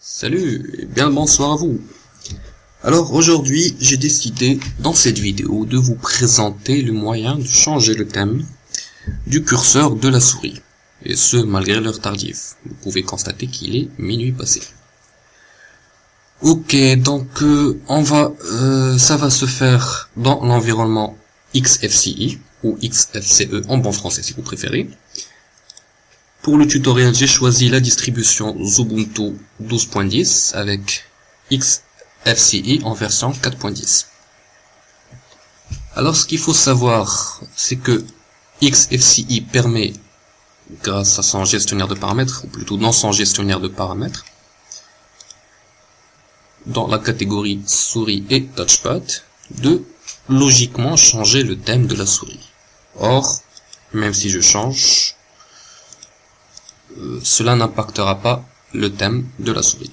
Salut et bien le bonsoir à vous. Alors aujourd'hui j'ai décidé dans cette vidéo de vous présenter le moyen de changer le thème du curseur de la souris. Et ce malgré l'heure tardive. Vous pouvez constater qu'il est minuit passé. Ok, donc ça va se faire dans l'environnement XFCE ou XFCE en bon français si vous préférez. Pour le tutoriel, j'ai choisi la distribution Ubuntu 12.10 avec XFCE en version 4.10. Alors ce qu'il faut savoir, c'est que XFCE permet, grâce à son gestionnaire de paramètres, ou plutôt dans son gestionnaire de paramètres, dans la catégorie souris et touchpad, de logiquement changer le thème de la souris. Or, même si je change, cela n'impactera pas le thème de la souris.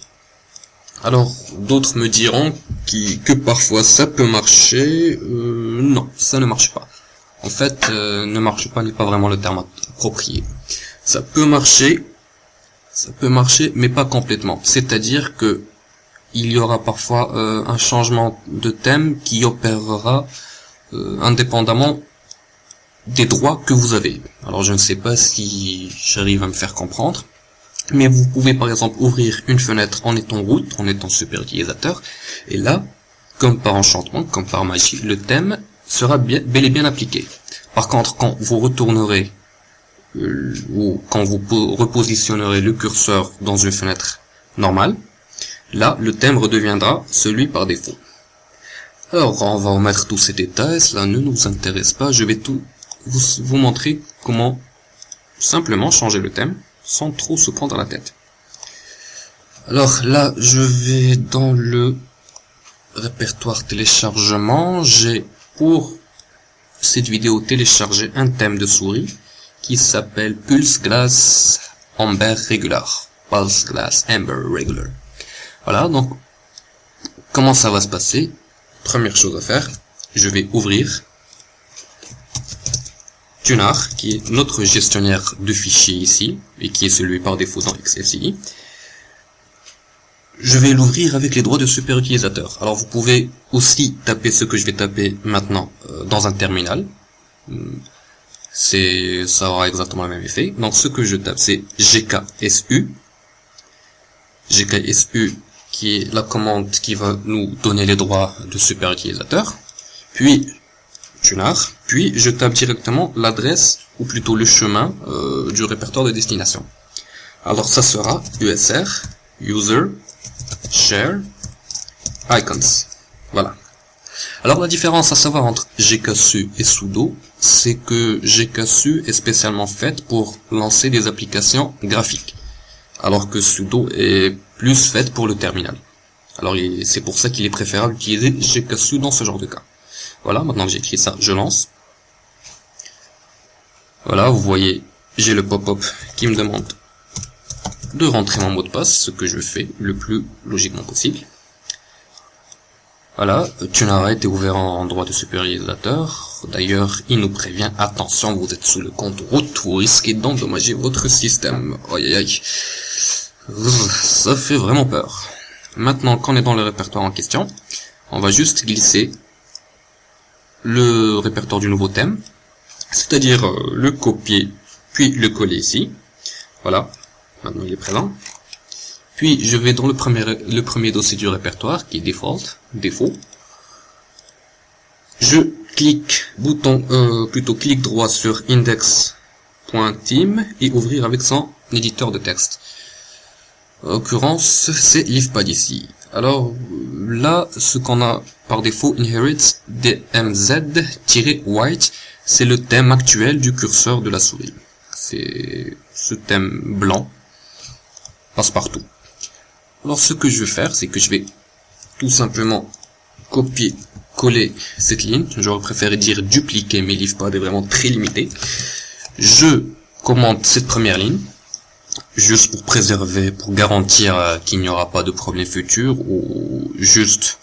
Alors, d'autres me diront que parfois ça peut marcher. Non, ça ne marche pas. En fait, ne marche pas n'est pas vraiment le terme approprié. Ça peut marcher, mais pas complètement. C'est-à-dire que il y aura parfois un changement de thème qui opérera indépendamment des droits que vous avez. Alors je ne sais pas si j'arrive à me faire comprendre, mais vous pouvez par exemple ouvrir une fenêtre en étant root, en étant super utilisateur, et là, comme par enchantement, comme par magie, le thème sera bel et bien appliqué. Par contre, quand vous retournerez ou quand vous repositionnerez le curseur dans une fenêtre normale, là, le thème redeviendra celui par défaut. Alors, on va omettre tous ces détails, cela ne nous intéresse pas, je vais tout vous montrer comment simplement changer le thème sans trop se prendre la tête. Alors là, je vais dans le répertoire téléchargement. J'ai pour cette vidéo téléchargé un thème de souris qui s'appelle Pulse Glass Amber Regular. Pulse Glass Amber Regular. Voilà, donc comment ça va se passer? Première chose à faire, je vais ouvrir Tunar, qui est notre gestionnaire de fichiers ici, et qui est celui par défaut dans XFCE. Je vais l'ouvrir avec les droits de super utilisateur. Alors vous pouvez aussi taper ce que je vais taper maintenant dans un terminal. Ça aura exactement le même effet. Donc ce que je tape c'est GKSU. GKSU qui est la commande qui va nous donner les droits de super utilisateur. Puis Tunar, puis je tape directement l'adresse, ou plutôt le chemin du répertoire de destination. Alors ça sera USR, User, Share, Icons. Voilà. Alors la différence à savoir entre GKSU et sudo, c'est que GKSU est spécialement faite pour lancer des applications graphiques, alors que sudo est plus faite pour le terminal. Alors c'est pour ça qu'il est préférable d'utiliser GKSU dans ce genre de cas. Voilà, maintenant que j'ai écrit ça, je lance. Voilà, vous voyez, j'ai le pop-up qui me demande de rentrer mon mot de passe, ce que je fais le plus logiquement possible. Voilà, Tunar a été ouvert en droit de super utilisateur. D'ailleurs, il nous prévient, attention, vous êtes sous le compte root, vous risquez d'endommager votre système. Aïe aïe aïe. Ça fait vraiment peur. Maintenant qu'on est dans le répertoire en question, on va juste glisser le répertoire du nouveau thème, c'est-à-dire le copier puis le coller ici. Voilà, maintenant il est présent. Puis je vais dans le premier dossier du répertoire qui est défaut. Je clique clic droit sur index.theme et ouvrir avec son éditeur de texte. En l'occurrence, c'est Leafpad ici. Alors là, ce qu'on a par défaut, inherit dmz-white, c'est le thème actuel du curseur de la souris. C'est ce thème blanc, passe-partout. Alors ce que je vais faire, c'est que je vais tout simplement copier-coller cette ligne. J'aurais préféré dire dupliquer, mais Leafpad est vraiment très limité. Je commente cette première ligne, juste pour préserver, pour garantir qu'il n'y aura pas de problème futur, ou juste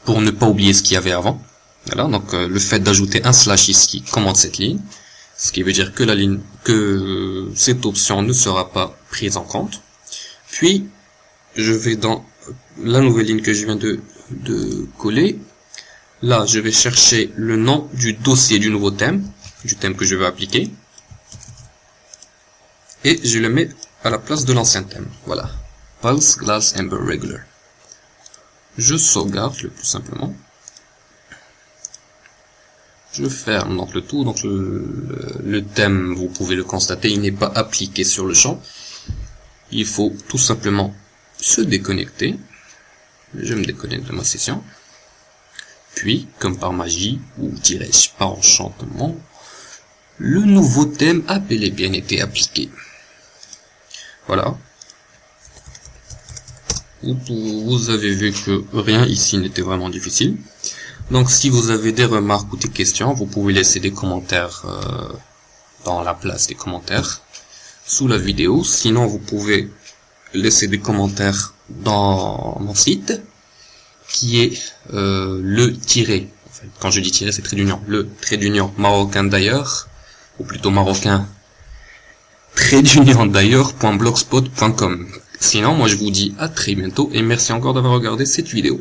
pour ne pas oublier ce qu'il y avait avant. Voilà, donc le fait d'ajouter un slash ici commente cette ligne, ce qui veut dire que cette option ne sera pas prise en compte. Puis je vais dans la nouvelle ligne que je viens de coller. Là, je vais chercher le nom du dossier du nouveau thème, du thème que je vais appliquer. Et je le mets à la place de l'ancien thème. Voilà. Pulse Glass Amber Regular. Je sauvegarde le plus simplement. Je ferme donc le tout. Donc le thème, vous pouvez le constater, il n'est pas appliqué sur le champ. Il faut tout simplement se déconnecter. Je me déconnecte de ma session. Puis, comme par magie, ou dirais-je par enchantement, le nouveau thème a bel et bien été appliqué. Voilà. Vous avez vu que rien ici n'était vraiment difficile. Donc si vous avez des remarques ou des questions, vous pouvez laisser des commentaires dans la place des commentaires sous la vidéo. Sinon vous pouvez laisser des commentaires dans mon site qui est le tiret. Enfin, quand je dis tiret, c'est trait d'union. Le trait d'union marocain d'ailleurs, ou plutôt marocain trait d'union d'ailleurs.blogspot.com. Sinon, moi je vous dis à très bientôt et merci encore d'avoir regardé cette vidéo.